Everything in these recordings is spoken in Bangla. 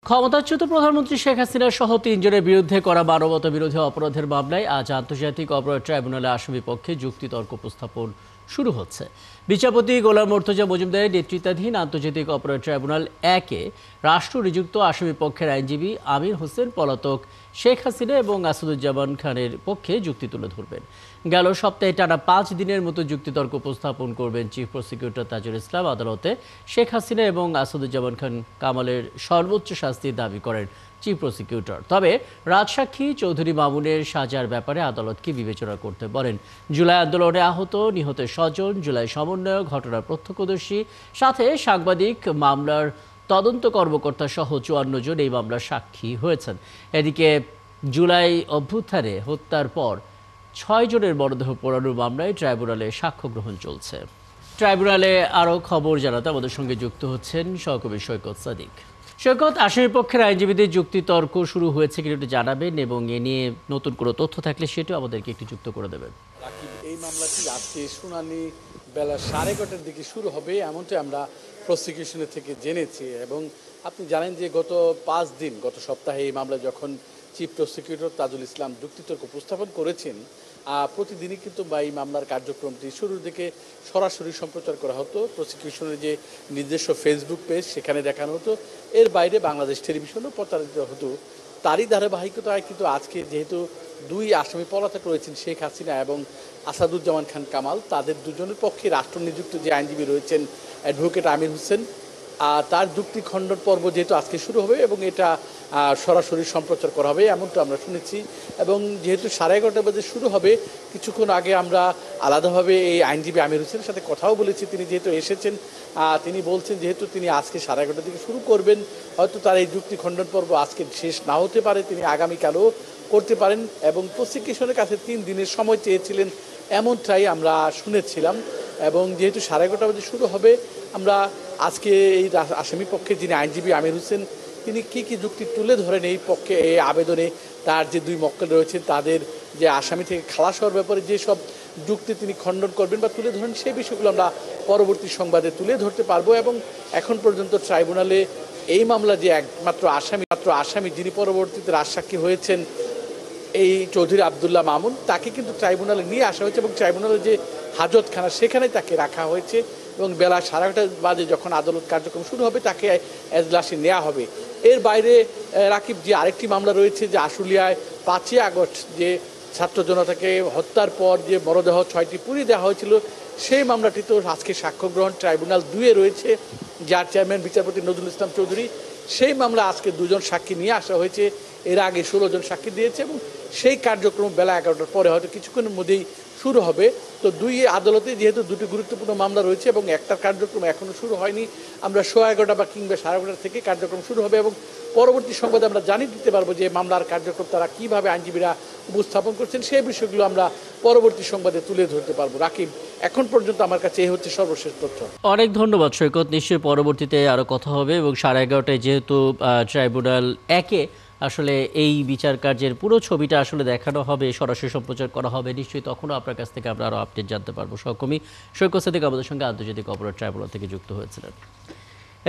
ক্ষমতাচ্যুত প্রধানমন্ত্রী শেখ হাসিনা সহ তিনজনের বিরুদ্ধে করা মানবতা বিরোধী অপরাধের মামলায় আজ আন্তর্জাতিক অপরাধ ট্রাইব্যুনালে আসামি পক্ষে যুক্তিতর্ক উপস্থাপন শুরু হচ্ছে। বিচারপতি গোলাম মর্তুজা মজুমদারের নেতৃত্বাধীন আন্তর্জাতিক অপরাধ ট্রাইব্যুনাল 1-এ রাষ্ট্র নিযুক্ত আসামি পক্ষের আইনজীবী আমির হোসেন পলাতক শেখ হাসিনা এবং আসাদুজ্জামান খানের পক্ষে যুক্তি তুলে ধরবেন। গেল সপ্তাহে টানা 5 দিনের মতো যুক্তিতর্ক উপস্থাপন করবেন চিফ প্রসিকিউটর তাজুল ইসলাম। আদালতে শেখ হাসিনা এবং আসাদুজ্জামান খান কামালের সর্বোচ্চ শাস্তির দাবি করেন চিফ প্রসিকিউটর। তবে রাজসাক্ষী চৌধুরী মামুনের সাজার ব্যাপারে আদালতকে বিবেচনা করতে বলেন। জুলাই আন্দোলনে আহত নিহতের স্বজন, জুলাই সমন্বয়ক, ঘটনার প্রত্যক্ষদর্শী, সাথে সাংবাদিক, মামলার তদন্ত কর্মকর্তা সহ 54 জন এই মামলার সাক্ষী হয়েছেন। এদিকে জুলাই অভ্যুত্থানে হত্যার পর 6 জনের মরদেহ পোড়ানোর মামলায় ট্রাইব্যুনালে সাক্ষ্য গ্রহণ চলছে। ট্রাইব্যুনালে আরও খবর জানাতে আমাদের সঙ্গে যুক্ত হচ্ছেন সহকবি সৈকত সাদিক। সৈকত, আসামি পক্ষের আইনজীবীদের যুক্তিতর্ক শুরু হয়েছে কিনা একটু জানাবেন এবং এ নিয়ে নতুন কোনো তথ্য থাকলে সেটাও আমাদেরকে একটু যুক্ত করে দেবেন। এই মামলাটি আজকে শুনানি বেলা 11:30টার দিকে শুরু হবে, এমনটাই আমরা প্রসিকিউশনের থেকে জেনেছি। এবং আপনি জানেন যে গত সপ্তাহে এই মামলা যখন চিফ প্রসিকিউটর তাজুল ইসলাম যুক্তিতর্ক উপস্থাপন করেছেন, প্রতিদিনই কিন্তু এই মামলার কার্যক্রমটি শুরুর দিকে সরাসরি সম্প্রচার করা হতো। প্রসিকিউশনের যে নিজস্ব ফেসবুক পেজ সেখানে দেখানো হতো, এর বাইরে বাংলাদেশ টেলিভিশনও প্রচারিত হতো। তারই ধারাবাহিকতায় কিন্তু আজকে যেহেতু দুই আসামি পলাতক রয়েছেন, শেখ হাসিনা এবং আসাদুজ্জামান খান কামাল, তাদের দুজনের পক্ষে রাষ্ট্র নিযুক্ত যে আইনজীবী রয়েছেন অ্যাডভোকেট আমির হোসেন, তার যুক্তি খণ্ডন পর্ব যেহেতু আজকে শুরু হবে এবং এটা সরাসরি সম্প্রচার করা হবে এমনটা আমরা শুনেছি। এবং যেহেতু 11:30 বাজে শুরু হবে, কিছুক্ষণ আগে আমরা আলাদাভাবে এই আইনজীবী আমির হোসেনের সাথে কথাও বলেছি। তিনি যেহেতু এসেছেন, তিনি বলছেন যেহেতু তিনি আজকে 11:30 থেকে শুরু করবেন, হয়তো তার এই যুক্তি খণ্ডন পর্ব আজকে শেষ না হতে পারে, তিনি আগামীকালও করতে পারেন। এবং প্রসিকিউশনের কাছে 3 দিনের সময় চেয়েছিলেন, এমনটাই আমরা শুনেছিলাম। এবং যেহেতু 11:30 বাজে শুরু হবে, আমরা আজকে এই আসামি পক্ষে যিনি আইনজীবী আমির হোসেন, তিনি কি যুক্তি তুলে ধরেন এই পক্ষে এই আবেদনে, তার যে 2 মক্কেল রয়েছেন তাদের যে আসামি থেকে খালাস হওয়ার ব্যাপারে যেসব যুক্তি তিনি খণ্ডন করবেন বা তুলে ধরেন, সেই বিষয়গুলো আমরা পরবর্তী সংবাদে তুলে ধরতে পারবো। এবং এখন পর্যন্ত ট্রাইব্যুনালে এই মামলা যে একমাত্র আসামি যিনি পরবর্তীতে রাজসাক্ষী হয়েছেন, এই চৌধুরী আবদুল্লাহ মামুন, তাকে কিন্তু ট্রাইব্যুনালে নিয়ে আসা হয়েছে এবং ট্রাইব্যুনালের যে হাজতখানা সেখানে তাকে রাখা হয়েছে। এবং বেলা 11:30 বাজে যখন আদালত কার্যক্রম শুরু হবে, তাকে এজলাসে নেওয়া হবে। এর বাইরে রাকিব, যে আরেকটি মামলা রয়েছে, যে আশুলিয়ায় 5ই আগস্ট যে ছাত্র জনতাকে হত্যার পর যে মরদেহ 6টি পুড়িয়ে দেওয়া হয়েছিল, সেই মামলাটিতেও আজকে সাক্ষ্য গ্রহণ ট্রাইব্যুনাল 2-এ রয়েছে, যার চেয়ারম্যান বিচারপতি নজরুল ইসলাম চৌধুরী। সেই মামলা আজকে 2 জন সাক্ষী নিয়ে আসা হয়েছে, এর আগে 16 জন সাক্ষী দিয়েছে। এবং সেই কার্যক্রম বেলা 11টার পরে হয়তো কিছুক্ষণের মধ্যেই শুরু হবে। তো 2 আদালতে যেহেতু 2টি গুরুত্বপূর্ণ মামলা রয়েছে এবং একটার কার্যক্রম এখনও শুরু হয়নি, আমরা 11:15 বা কিংবা 11:30 থেকে কার্যক্রম শুরু হবে এবং পরবর্তী সংবাদে আমরা জানিয়ে দিতে পারবো যে মামলার কার্যক্রম তারা কীভাবে আইনজীবীরা উপস্থাপন করছেন, সেই বিষয়গুলো আমরা পরবর্তী সংবাদে তুলে ধরতে পারবো। রাকিব, এখন পর্যন্ত আমার কাছে এই হচ্ছে সর্বশেষ তথ্য। অনেক ধন্যবাদ সৈকত। নিশ্চয়ই পরবর্তীতে আরও কথা হবে। এবং 11:30টায় যেহেতু ট্রাইব্যুনাল 1-এ আসলে এই বিচার কার্যের পুরো ছবিটা আসলে দেখানো হবে, সরাসরি সম্প্রচার করা হবে, নিশ্চয়ই তখনও আপনার কাছ থেকে আমরা আরও আপডেট জানতে পারবো। সহকর্মী সৈকত সাদিক আমাদের সঙ্গে আন্তর্জাতিক অপরাধ ট্রাইব্যুনাল থেকে যুক্ত হয়েছিলেন।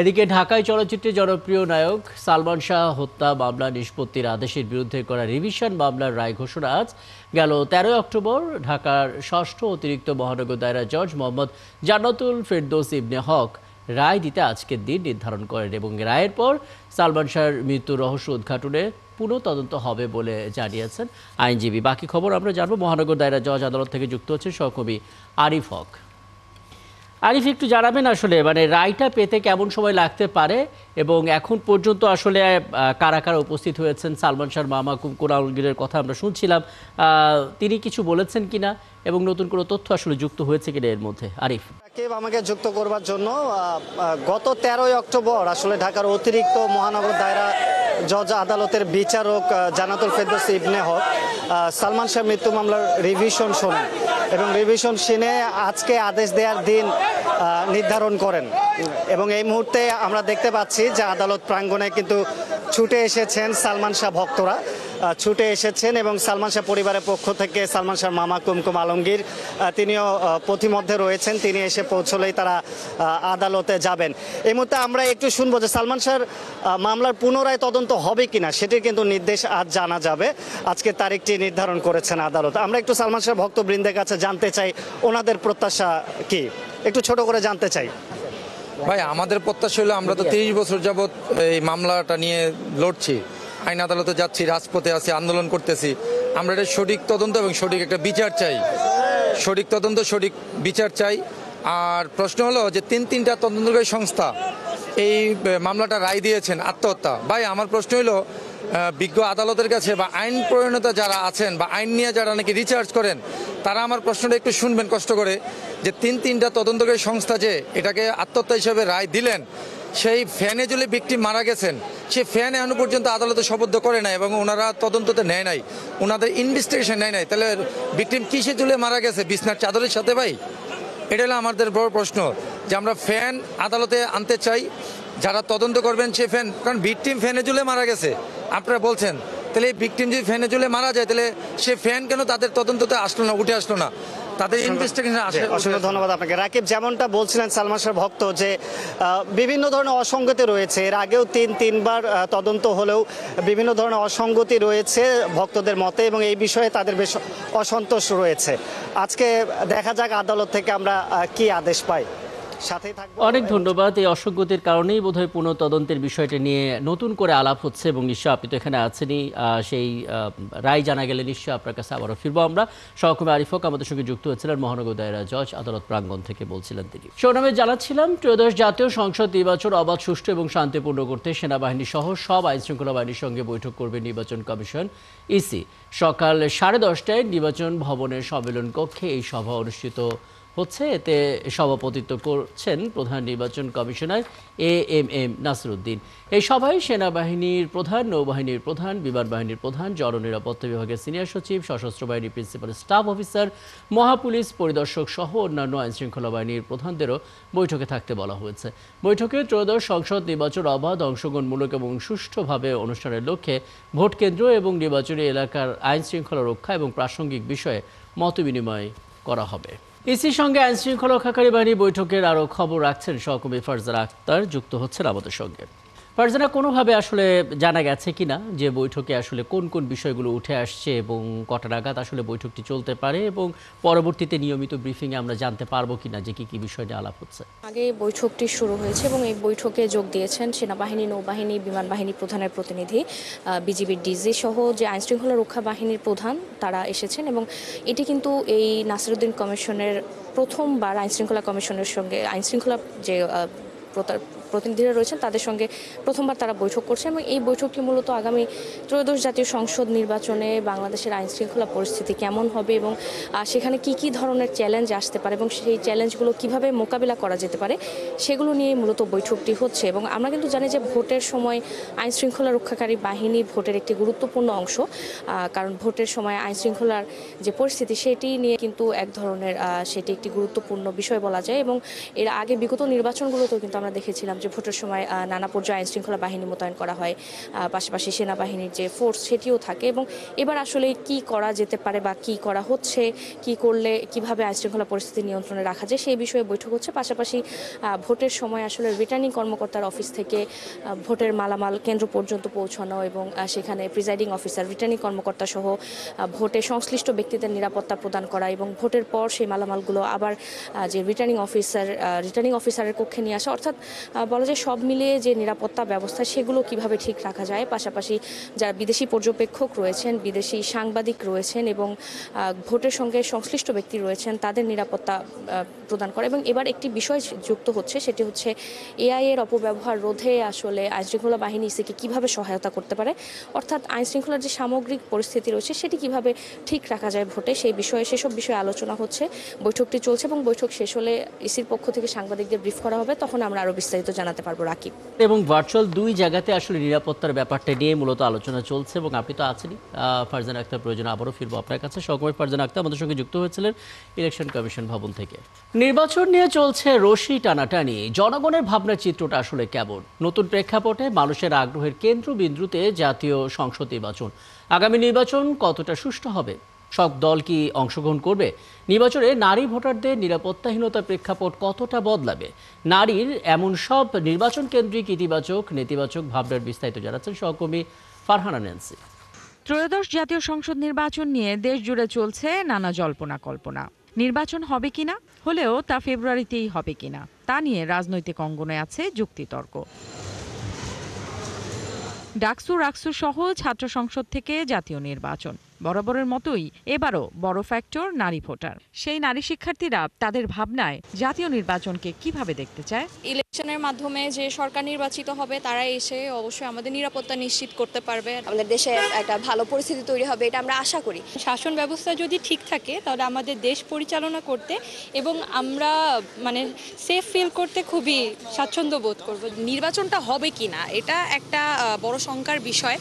এদিকে ঢাকায় চলচ্চিত্রের জনপ্রিয় নায়ক সালমান শাহ হত্যা মামলা নিষ্পত্তির আদেশের বিরুদ্ধে করা রিভিশন মামলার রায় ঘোষণা আজ। গেল 13 অক্টোবর ঢাকার 6ষ্ঠ অতিরিক্ত মহানগর দায়রা জজ মোহাম্মদ জান্নাতুল ফেরদৌস ইবনে হক রায় দিতে আজকের দিন নির্ধারণ করেন এবং রায়ের পর সালমান শাহর মৃত্যুর রহস্য উদ্ঘাটনে পুনঃ তদন্ত হবে বলে জানিয়েছেন আইনজীবী। বাকি খবর আমরা জানবো। মহানগর দায়রা জজ আদালত থেকে যুক্ত হচ্ছে সহকর্মী আরিফ হক। আরিফ, একটু জানাবেন আসলে রায়টা পেতে কেমন সময় লাগতে পারে এবং এখন পর্যন্ত আসলে কারা কারা উপস্থিত হয়েছেন? সালমান শাহর মামা কুমকুর আলমগীরের কথা আমরা শুনছিলাম, তিনি কিছু বলেছেন কিনা এবং নতুন কোনো তথ্য আসলে যুক্ত হয়েছে কিনা এর মধ্যে? আরিফ, আমাকে যুক্ত করবার জন্য গত 13 অক্টোবর আসলে ঢাকার অতিরিক্ত মহানগর দায়রা জজ আদালতের বিচারক জান্নাতুল ফেরদৌস ইবনে হক সালমান শাহ মৃত্যু মামলার রিভিশন শোনেন এবং রিভিশন শুনে আজকে আদেশ দেওয়ার দিন নির্ধারণ করেন। এবং এই মুহূর্তে আমরা দেখতে পাচ্ছি যে আদালত প্রাঙ্গণে কিন্তু ছুটে এসেছেন সালমান শাহ ভক্তরা। ছুটে এসেছেন এবং সালমান শাহ পরিবারের পক্ষ থেকে সালমান শাহর মামা কুমকুম আলমগীর তিনিও পথিমধ্যে রয়েছেন। তিনি এসে পৌঁছলেই তারা আদালতে যাবেন। এই মুহূর্তে আমরা একটু শুনবো যে সালমান শাহর মামলার পুনরায় তদন্ত হবে কিনা সেটির কিন্তু নির্দেশ আজ জানা যাবে। আজকে তারিখটি নির্ধারণ করেছেন আদালত। আমরা একটু সালমান শাহ ভক্তবৃন্দের কাছে জানতে চাই ওনাদের প্রত্যাশা কি, একটু ছোট করে জানতে চাই। ভাই, আমাদের প্রত্যাশা হলো, আমরা তো 30 বছর যাবৎ এই মামলাটা নিয়ে লড়ছি, আইন আদালতে যাচ্ছি, রাজপথে আছি, আন্দোলন করতেছি। আমরা এটা সঠিক তদন্ত এবং সঠিক একটা বিচার চাই, সঠিক তদন্ত সঠিক বিচার চাই। আর প্রশ্ন হলো যে তিনটা তদন্তকারী সংস্থা এই মামলাটা রায় দিয়েছেন আত্মহত্যা। ভাই, আমার প্রশ্ন হলো বিজ্ঞ আদালতের কাছে বা আইন প্রণেতা যারা আছেন বা আইন নিয়ে যারা নাকি রিসার্চ করেন, তারা আমার প্রশ্নটা একটু শুনবেন কষ্ট করে, যে তিনটা তদন্তকারী সংস্থা যে এটাকে আত্মহত্যা হিসেবে রায় দিলেন, সেই ফ্যানে জলে ভিকটিম মারা গেছেন, সেই ফ্যান এখনো পর্যন্ত আদালতে শপথ করে নাই এবং ওনারা তদন্ততে নেয় নাই, ওনাদের ইনভেস্টিগেশন নেয় নাই। তাহলে ভিকটিম কিসে জলে মারা গেছে? বিছনার চাদরের সাথে? ভাই, এটা হলো আমাদের বড় প্রশ্ন, যে আমরা ফ্যান আদালতে আনতে চাই, যারা তদন্ত করবেন সে ফ্যান, কারণ ভিকটিম ফ্যানে জুলে মারা গেছে আপনারা বলছেন, তাহলে এই ভিকটিম যদি ফ্যানে জুলে মারা যায়, তাহলে সে ফ্যান কেন তাদের তদন্ততে আসলো না, উঠে আসলো না, তাদের ইনভেস্টিগেশন আসে? অসংখ্য ধন্যবাদ আপনাকে। রাকিব, যেমনটা বলছিলেন সালমান শাহর ভক্ত যে বিভিন্ন ধরনের অসঙ্গতি রয়েছে, এর আগেও তিনবার তদন্ত হলেও বিভিন্ন ধরনের অসঙ্গতি রয়েছে ভক্তদের মতে এবং এই বিষয়ে তাদের বেশ অসন্তোষ রয়েছে। আজকে দেখা যাক আদালত থেকে আমরা কি আদেশ পাই। সাথেই থাকবো। অনেক ধন্যবাদ। এই অসঙ্গতির কারণেই বোধহয় পুনঃ তদন্তের বিষয়টা নিয়ে নতুন করে আলাপ হচ্ছে এবং নিশ্চয় আপনি তো এখানে আছেনই, সেই রায় জানা গেলে নিশ্চয় আপনার কাছে আবারও ফিরবো আমরা। সহকর্মী আরিফ হক আমাদের সঙ্গে যুক্ত হয়েছিলেন মহানগর দায়রা জজ আদালত প্রাঙ্গণ থেকে, বলছিলেন তিনি। শিরোনামে জানাচ্ছিলাম, ত্রয়োদশ জাতীয় সংসদ নির্বাচন অবাধ, সুষ্ঠু এবং শান্তিপূর্ণ করতে সেনাবাহিনী সহ সব আইনশৃঙ্খলা বাহিনীর সঙ্গে বৈঠক করবে নির্বাচন কমিশন ইসি। সকাল 10:30টায় নির্বাচন ভবনের সম্মেলন কক্ষে এই সভা অনুষ্ঠিত হচ্ছে। এতে সভাপতিত্ব করছেন প্রধান নির্বাচন কমিশনার AMM নাসিরউদ্দিন। এই সভায় সেনাবাহিনীর প্রধান, নৌবাহিনীর প্রধান, বিমান বাহিনীর প্রধান, জননিরাপত্তা বিভাগের সিনিয়র সচিব, সশস্ত্র বাহিনীর প্রিন্সিপাল স্টাফ অফিসার, মহাপুলিশ পরিদর্শক সহ অন্যান্য আইনশৃঙ্খলা বাহিনীর প্রধানদেরও বৈঠকে থাকতে বলা হয়েছে। বৈঠকে ত্রয়োদশ সংসদ নির্বাচন অবাধ, অংশগ্রহণমূলক এবং সুষ্ঠুভাবে অনুষ্ঠানের লক্ষ্যে ভোট কেন্দ্র এবং নির্বাচনী এলাকার আইন শৃঙ্খলা রক্ষা এবং প্রাসঙ্গিক বিষয়ে মতবিনিময় করা হবে। ইসির সঙ্গে আইনশৃঙ্খলা রক্ষাকারী বাহিনী বৈঠকের আরও খবর রাখছেন সহকর্মী ফারজানা আক্তার, যুক্ত হচ্ছেন আমাদের সঙ্গে। ফারজানা, কোনোভাবে আসলে জানা গেছে কিনা যে বৈঠকে আসলে কোন কোন বিষয়গুলো উঠে আসছে এবং কটা নাগাদ আসলে বৈঠকটি চলতে পারে এবং পরবর্তীতে নিয়মিত ব্রিফিংয়ে আমরা জানতে পারবো কিনা যে কি বিষয় নিয়ে আলাপ হচ্ছে? আগে বৈঠকটি শুরু হয়েছে এবং এই বৈঠকে যোগ দিয়েছেন সেনাবাহিনী, নৌবাহিনী, বিমান বাহিনী প্রধানের প্রতিনিধি, বিজিবির ডিজি সহ যে আইনশৃঙ্খলা রক্ষা বাহিনীর প্রধান তারা এসেছেন এবং এটি কিন্তু এই নাসিরউদ্দিন কমিশনের প্রথমবার আইনশৃঙ্খলা কমিশনের সঙ্গে আইনশৃঙ্খলা যে প্রতিনিধিরা রয়েছেন তাদের সঙ্গে প্রথমবার তারা বৈঠক করছে এবং এই বৈঠকটি মূলত আগামী ত্রয়োদশ জাতীয় সংসদ নির্বাচনে বাংলাদেশের আইনশৃঙ্খলা পরিস্থিতি কেমন হবে এবং সেখানে কি ধরনের চ্যালেঞ্জ আসতে পারে এবং সেই চ্যালেঞ্জগুলো কিভাবে মোকাবিলা করা যেতে পারে সেগুলো নিয়ে মূলত বৈঠকটি হচ্ছে। এবং আমরা কিন্তু জানি যে ভোটের সময় আইনশৃঙ্খলা রক্ষাকারী বাহিনী ভোটের একটি গুরুত্বপূর্ণ অংশ, কারণ ভোটের সময় আইনশৃঙ্খলার যে পরিস্থিতি সেটি নিয়ে কিন্তু এক ধরনের সেটি একটি গুরুত্বপূর্ণ বিষয় বলা যায়। এবং এর আগে বিগত নির্বাচনগুলোতেও কিন্তু আমরা দেখেছিলাম যে ভোটের সময় নানা পর্যায়ে আইনশৃঙ্খলা বাহিনী মোতায়েন করা হয়, পাশাপাশি সেনাবাহিনীর যে ফোর্স সেটিও থাকে। এবং এবার আসলে কি করা যেতে পারে বা কি করা হচ্ছে, কি করলে কিভাবে আইনশৃঙ্খলা পরিস্থিতি নিয়ন্ত্রণে রাখা যায় সেই বিষয়ে বৈঠক হচ্ছে। পাশাপাশি ভোটের সময় আসলে রিটার্নিং কর্মকর্তার অফিস থেকে ভোটের মালামাল কেন্দ্র পর্যন্ত পৌঁছানো এবং সেখানে প্রিজাইডিং অফিসার, রিটার্নিং কর্মকর্তা সহ ভোটে সংশ্লিষ্ট ব্যক্তিদের নিরাপত্তা প্রদান করা এবং ভোটের পর সেই মালামালগুলো আবার যে রিটার্নিং অফিসারের কক্ষে নিয়ে আসা, অর্থাৎ বলা যায় সব মিলিয়ে যে নিরাপত্তা ব্যবস্থা সেগুলো কিভাবে ঠিক রাখা যায়। পাশাপাশি যারা বিদেশি পর্যবেক্ষক রয়েছেন, বিদেশি সাংবাদিক রয়েছেন এবং ভোটের সঙ্গে সংশ্লিষ্ট ব্যক্তি রয়েছেন তাদের নিরাপত্তা প্রদান করা। এবং এবার একটি বিষয় যুক্ত হচ্ছে, সেটি হচ্ছে AI এর অপব্যবহার রোধে আসলে আইনশৃঙ্খলা বাহিনী ইসিকে কীভাবে সহায়তা করতে পারে, অর্থাৎ আইনশৃঙ্খলার যে সামগ্রিক পরিস্থিতি রয়েছে সেটি কিভাবে ঠিক রাখা যায় ভোটে, সেসব বিষয়ে আলোচনা হচ্ছে। বৈঠকটি চলছে এবং বৈঠক শেষ হলে ইসির পক্ষ থেকে সাংবাদিকদের ব্রিফ করা হবে, তখন আমরা আরও বিস্তারিত জানাতে পারবো রাকিব। এবং ভার্চুয়াল দুই জায়গাতে আসলে নিরাপত্তার ব্যাপারটা নিয়ে মূলত আলোচনা চলছে এবং আপনি তো আছেনই। ফারজানা আক্তার, প্রয়োজনে আবারও ফিরবো আপনার কাছে। সহকর্মী ফারজানা আক্তার আমাদের সঙ্গে যুক্ত হয়েছিলেন ইলেকশন কমিশন ভবন থেকে। নির্বাচন নিয়ে চলছে রশি টানাটানি। জনগণের ভাবনার চিত্রটা আসলে কেমন? নতুন প্রেক্ষাপটে মানুষের আগ্রহের কেন্দ্রবিন্দুতে জাতীয় সংসদ নির্বাচন। আগামী নির্বাচন কতটা সুষ্ঠু হবে? সব দল কি অংশগ্রহণ করবে? নির্বাচনে নারী ভোটারদের নিরাপত্তাহীনতার প্রেক্ষাপট কতটা বদলাবে? নারীর এমন সব নির্বাচন কেন্দ্রিক ইতিবাচক নেতিবাচক ভাবনার বিস্তারিত জানাচ্ছেন সহকর্মী ফারহানা ন্যান্সি। ত্রয়োদশ জাতীয় সংসদ নির্বাচন নিয়ে দেশ জুড়ে চলছে নানা জল্পনা কল্পনা। নির্বাচন হবে কিনা, হলেও তা ফেব্রুয়ারিতেই হবে কিনা, তা নিয়ে রাজনৈতিক অঙ্গনে আছে যুক্তিতর্ক। ডাকসু রাকসু সহ ছাত্র সংসদ থেকে জাতীয় নির্বাচন বরাবরের মতোই এবারও বড় ফ্যাক্টর নারী ভোটার। সেই নারী শিক্ষার্থীরা তাদের ভাবনায় জাতীয় নির্বাচনকে কিভাবে দেখতে চায়। ইলেকশনের মাধ্যমে যে সরকার নির্বাচিত হবে তারা এসে অবশ্যই আমাদের নিরাপত্তা নিশ্চিত করতে পারবে, আমাদের দেশে একটা ভালো পরিস্থিতি তৈরি হবে, এটা আমরা আশা করি। শাসন ব্যবস্থা যদি ঠিক থাকে তাহলে আমাদের দেশ পরিচালনা করতে এবং আমরা মানে সেফ ফিল করতে খুবই স্বাচ্ছন্দ্য বোধ করব। নির্বাচনটা হবে কিনা এটা একটা বড় শঙ্কার বিষয়।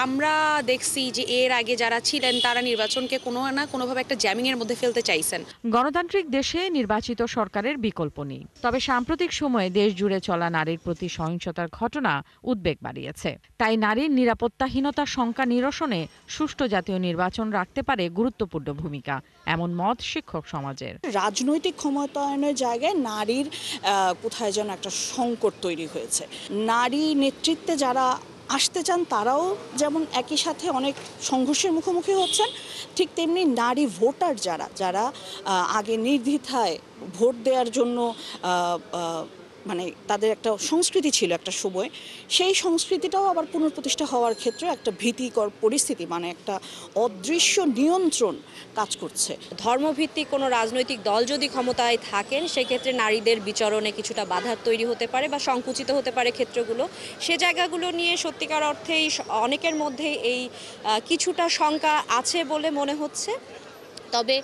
আমরা দেখছি যে এর আগে যারা ছিলেন তারা নির্বাচনকে কোনো না কোনোভাবে একটা জ্যামিংয়ের মধ্যে ফেলতে চাইছেন। গণতান্ত্রিক দেশে নির্বাচিত সরকারের বিকল্প নেই, তবে সাম্প্রতিক সময়ে দেশ জুড়ে চলা নারীর প্রতি সহিংসতার ঘটনা উদ্বেগ বাড়িয়েছে। তাই নারীর নিরাপত্তাহীনতার শঙ্কা নিরসনে সুষ্ঠু জাতীয় নির্বাচন রাখতে পারে গুরুত্বপূর্ণ ভূমিকা, এমন মত শিক্ষক সমাজের। রাজনৈতিক ক্ষমতায়নের জায়গায় নারীর কোথায় যেন একটা সংকট তৈরি হয়েছে। নারী নেতৃত্বে যারা আসতে চান তারাও যেমন একই সাথে অনেক সংঘর্ষের মুখোমুখি হচ্ছেন, ঠিক তেমনি নারী ভোটার যারা আগে নির্দ্বিধায় ভোট দেওয়ার জন্য মানে তাদের একটা সংস্কৃতি ছিল একটা সময়, সেই সংস্কৃতিটাও আবার পুনঃপ্রতিষ্ঠা হওয়ার ক্ষেত্রে একটা ভীতিকর পরিস্থিতি, মানে একটা অদৃশ্য নিয়ন্ত্রণ কাজ করছে। ধর্মভিত্তিক কোনো রাজনৈতিক দল যদি ক্ষমতায় থাকেন সেক্ষেত্রে নারীদের বিচরণে কিছুটা বাধার তৈরি হতে পারে বা সংকুচিত হতে পারে ক্ষেত্রগুলো। সে জায়গাগুলো নিয়ে সত্যিকার অর্থেই অনেকের মধ্যে এই কিছুটা শঙ্কা আছে বলে মনে হচ্ছে। তবে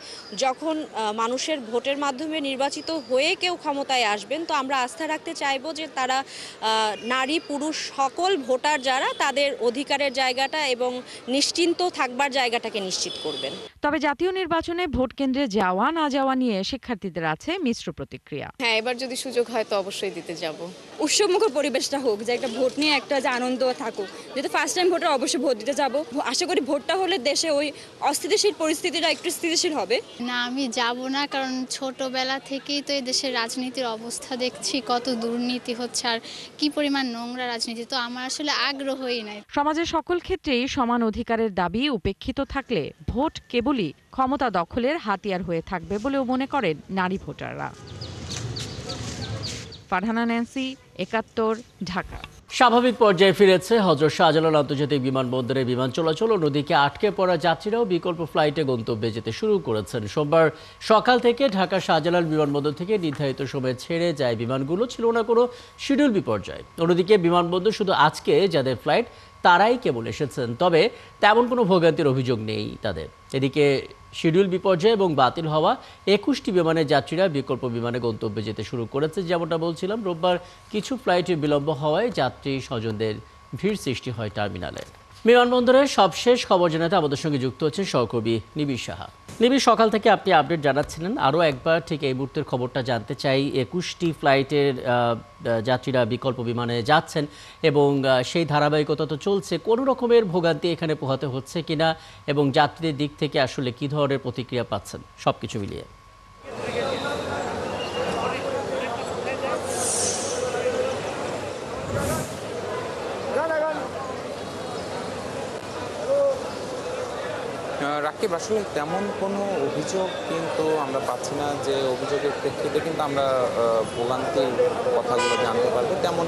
যখন মানুষের ভোটের মাধ্যমে নির্বাচিত হয়ে কেউ ক্ষমতায় আসবেন, তো আমরা আস্থা রাখতে চাইবো যে তারা নারী পুরুষ সকল ভোটার যারা তাদের অধিকারের জায়গাটা এবং নিশ্চিন্ত থাকবার জায়গাটাকে নিশ্চিত করবেন। তবে জাতীয় নির্বাচনে ভোট কেন্দ্রে যাওয়া না যাওয়া নিয়ে শিক্ষার্থীদের আছে মিশ্র প্রতিক্রিয়া। হ্যাঁ, এবার যদি সুযোগ হয় তো অবশ্যই দিতে যাব। উৎসবমুখর পরিবেশটা হোক, যে একটা ভোট নিয়ে একটা যে আনন্দ থাকুক। যেহেতু ফার্স্ট টাইম ভোটার, অবশ্যই ভোট দিতে যাব। আশা করি ভোটটা হলে দেশে ওই অস্থিতিশীল পরিস্থিতিটা একটু স্থিতিশীল হবে। না, আমি যাব না, কারণ ছোটবেলা থেকেই তো এই দেশের রাজনীতির অবস্থা দেখছি, কত দুর্নীতি হচ্ছে আর কি পরিমাণ নোংরা রাজনীতি, তো আমার আসলে আগ্রহই নাই। সমাজের সকল ক্ষেত্রেই সমান অধিকারের দাবি উপেক্ষিত থাকলে ভোট কেবলই ক্ষমতা দখলের হাতিয়ার হয়ে থাকবে বলেও মনে করেন নারী ভোটাররা। ফারহানা ন্যান্সি, ৭১, ঢাকা। স্বাভাবিক পর্যায়ে ফিরেছে হযরত শাহজালাল আন্তর্জাতিক বিমানবন্দরে বিমান চলাচল। অন্যদিকে আটকে পড়া যাত্রীরাও বিকল্প ফ্লাইটে গন্তব্যে যেতে শুরু করেছেন। সোমবার সকাল থেকে ঢাকা শাহজালাল বিমানবন্দর থেকে নির্ধারিত সময়ে ছেড়ে যায় বিমানগুলো, ছিল না কোনো শিডিউল বিপর্যয়। অন্যদিকে বিমানবন্দর শুধু আজকে যাদের ফ্লাইট তারাই কেবল এসেছেন, তবে তেমন কোনো ভোগান্তির অভিযোগ নেই তাদের। এদিকে শিডিউল বিপর্যয় এবং বাতিল হওয়া ২১টি বিমানের যাত্রীরা বিকল্প বিমানে গন্তব্যে যেতে শুরু করেছে। যেমনটা বলছিলাম, রোববার কিছু ফ্লাইটে বিলম্ব হওয়ায় যাত্রী স্বজনদের ভিড় সৃষ্টি হয় টার্মিনালে। বিমানবন্দরের সবশেষ খবর জানাতে আমাদের সঙ্গে যুক্ত হচ্ছেন সহকর্মী নিবিড় সাহা। নিবিড়, সকাল থেকে আপনি আপডেট জানাচ্ছিলেন, আরও একবার ঠিক এই মুহূর্তের খবরটা জানতে চাই। ২১টি ফ্লাইটের যাত্রীরা বিকল্প বিমানে যাচ্ছেন এবং সেই ধারাবাহিকতা তো চলছে। কোনো রকমের ভোগান্তি এখানে পোহাতে হচ্ছে কিনা এবং যাত্রীদের দিক থেকে আসলে কী ধরনের প্রতিক্রিয়া পাচ্ছেন, সব কিছু মিলিয়ে। রাকিব, আসলে তেমন কোনো অভিযোগ কিন্তু আমরা পাচ্ছি না। যে অভিযোগের প্রেক্ষিতে কিন্তু আমরা ভোগান্তির কথাগুলো জানতে পারবো, তেমন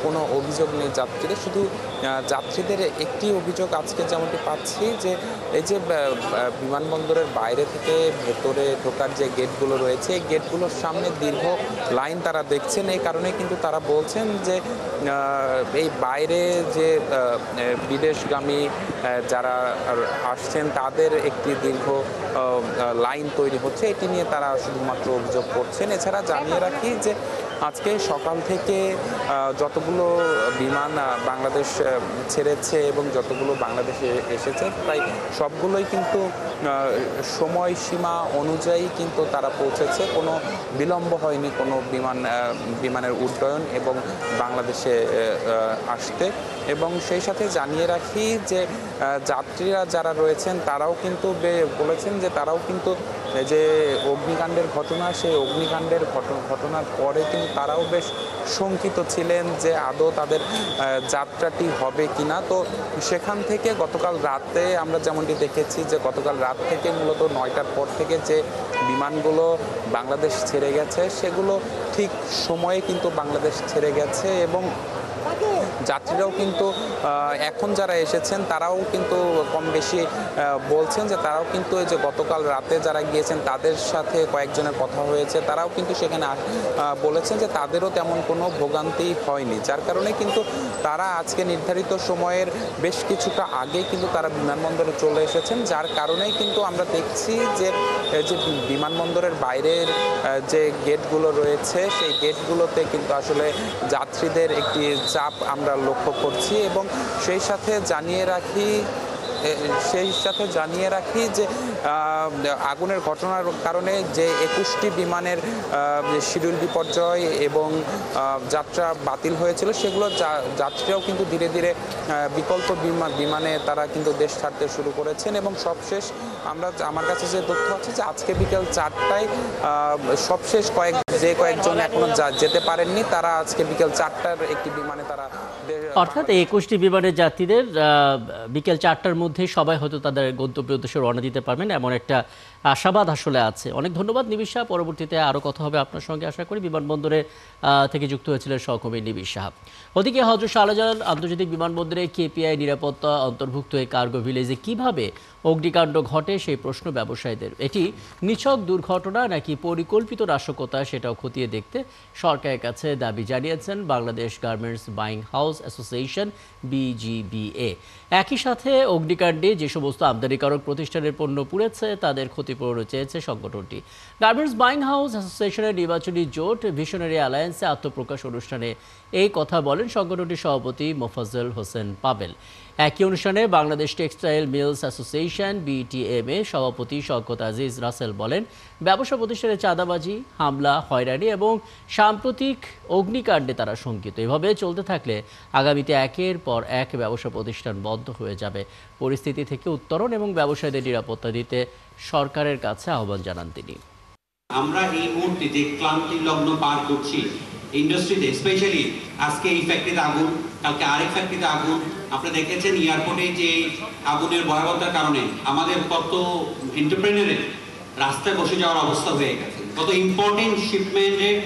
কোনো অভিযোগ নেই যাত্রীদের। শুধু যাত্রীদের একটি অভিযোগ আজকে যেমনটি পাচ্ছি, যে এই যে বিমানবন্দরের বাইরে থেকে ভেতরে ঢোকার যে গেটগুলো রয়েছে, এই গেটগুলোর সামনে দীর্ঘ লাইন তারা দেখছেন। এই কারণে কিন্তু তারা বলছেন যে এই বাইরে যে বিদেশগামী যারা আসছেন তাদের একটি দীর্ঘ লাইন তৈরি হচ্ছে, এটি নিয়ে তারা শুধুমাত্র অভিযোগ করছেন। এছাড়া জানিয়ে রাখি যে আজকে সকাল থেকে যতগুলো বিমান বাংলাদেশ ছেড়েছে এবং যতগুলো বাংলাদেশে এসেছে প্রায় সবগুলোই কিন্তু সময়সীমা অনুযায়ী কিন্তু তারা পৌঁছেছে, কোনো বিলম্ব হয়নি কোনো বিমানের উড্ডয়ন এবং বাংলাদেশে আসতে। এবং সেই সাথে জানিয়ে রাখি যে যাত্রীরা যারা রয়েছেন তারাও কিন্তু বলেছেন যে তারাও কিন্তু যে অগ্নিকাণ্ডের ঘটনা, সেই অগ্নিকাণ্ডের ঘটনার পরে কিন্তু তারাও বেশ শঙ্কিত ছিলেন যে আদৌ তাদের যাত্রাটি হবে কিনা। তো সেখান থেকে গতকাল রাতে আমরা যেমনটি দেখেছি যে গতকাল রাত থেকে মূলত 9টার পর থেকে যে বিমানগুলো বাংলাদেশ ছেড়ে গেছে সেগুলো ঠিক সময়ে কিন্তু বাংলাদেশ ছেড়ে গেছে এবং যাত্রীরাও কিন্তু এখন যারা এসেছেন তারাও কিন্তু কম বেশি বলছেন যে তারাও কিন্তু এই যে গতকাল রাতে যারা গিয়েছেন তাদের সাথে কয়েকজনের কথা হয়েছে, তারাও কিন্তু সেখানে বলেছেন যে তাদেরও তেমন কোনো ভোগান্তি হয়নি, যার কারণে কিন্তু তারা আজকে নির্ধারিত সময়ের বেশ কিছুটা আগে কিন্তু তারা বিমানবন্দরে চলে এসেছেন। যার কারণেই কিন্তু আমরা দেখছি যে বিমানবন্দরের বাইরের যে গেটগুলো রয়েছে সেই গেটগুলোতে কিন্তু আসলে যাত্রীদের একটি চাপ আমরা লক্ষ্য করছি। এবং সেই সাথে জানিয়ে রাখি যে আগুনের ঘটনার কারণে যে 21টি বিমানের শিডিউল বিপর্যয় এবং যাত্রা বাতিল হয়েছিল সেগুলো যাত্রীরাও কিন্তু ধীরে ধীরে বিকল্প বিমানে তারা কিন্তু দেশ ছাড়তে শুরু করেছেন। এবং সবশেষ আমার কাছে যে তথ্য আছে যে আজকে বিকেল 4টায় সবশেষ কয়েকজন এখনো যেতে পারেননি, তারা আজকে বিকেল 4টার একটি বিমানে তারা অর্থাৎ 21টি বিমানের যাত্রীদের বিকেল 4টার মধ্যে সবাই হয়তো তাদের গন্তব্যের উদ্দেশ্যে রওনা দিতে পারবেন এমন একটা আশাবাদ আসলে আছে। অনেক ধন্যবাদ নিবিশা, পরবর্তীতে আরও কথা হবে আপনার সঙ্গে আশা করি। বিমানবন্দরে থেকে যুক্ত হয়েছিলেন সহকর্মী নিবিশ সাহাব। ওদিকে হযরত শাহজালাল আন্তর্জাতিক বিমানবন্দরে কেপিআই নিরাপত্তা অন্তর্ভুক্ত এই কার্গো ভিলেজে কিভাবে অগ্নিকাণ্ড ঘটে সেই প্রশ্ন ব্যবসায়ীদের। এটি নিছক দুর্ঘটনা নাকি পরিকল্পিত নাশকতা সেটাও খতিয়ে দেখতে সরকারের কাছে দাবি জানিয়েছেন Bangladesh garments buying house association BGBA। একই সাথে অগ্নিকাণ্ডে যে সমস্ত আমদানিকারক প্রতিষ্ঠানের পণ্য পুড়েছে তাদের ক্ষতিপূরণ চেয়েছে সংগঠনটি। গার্মেন্টস বাইং হাউস অ্যাসোসিয়েশনের নির্বাচনী জোট ভিশনারি অ্যালায়েন্সে আত্মপ্রকাশ অনুষ্ঠানে এই কথা বলেন সংগঠনটির সভাপতি মোফাজ্জল হোসেন পাবেল। একই অনুষ্ঠানে Bangladesh textile mills association BTMA সভাপতি শওকত আজিজ রাসেল বলেন, ব্যবসা প্রতিষ্ঠানের চাঁদাবাজি, হামলা, হয়রানি এবং সাম্প্রতিক অগ্নিকাণ্ডে তারা শঙ্কিত। এভাবে চলতে থাকলে আগামীতে একের পর এক ব্যবসা প্রতিষ্ঠান বন্ধ হয়ে যাবে। পরিস্থিতি থেকে উত্তরণ এবং ব্যবসায়ীদের নিরাপত্তা দিতে সরকারের কাছে আহ্বান জানান তিনি। আমরা এই মুহূর্তে যে ক্লান্তি লগ্ন পার করছি ইন্ডাস্ট্রিতে, স্পেশালি আজকে এই ফ্যাক্টরিতে আগুন, কালকে আরেক ফ্যাক্টরিতে আগুন। আপনারা দেখেছেন এয়ারপোর্টে যে আগুনের ভয়াবহতার কারণে আমাদের কত এন্টারপ্রেনারের রাস্তায় বসে যাওয়ার অবস্থা হয়ে গেছে, কত ইম্পর্টেন্ট শিপমেন্টের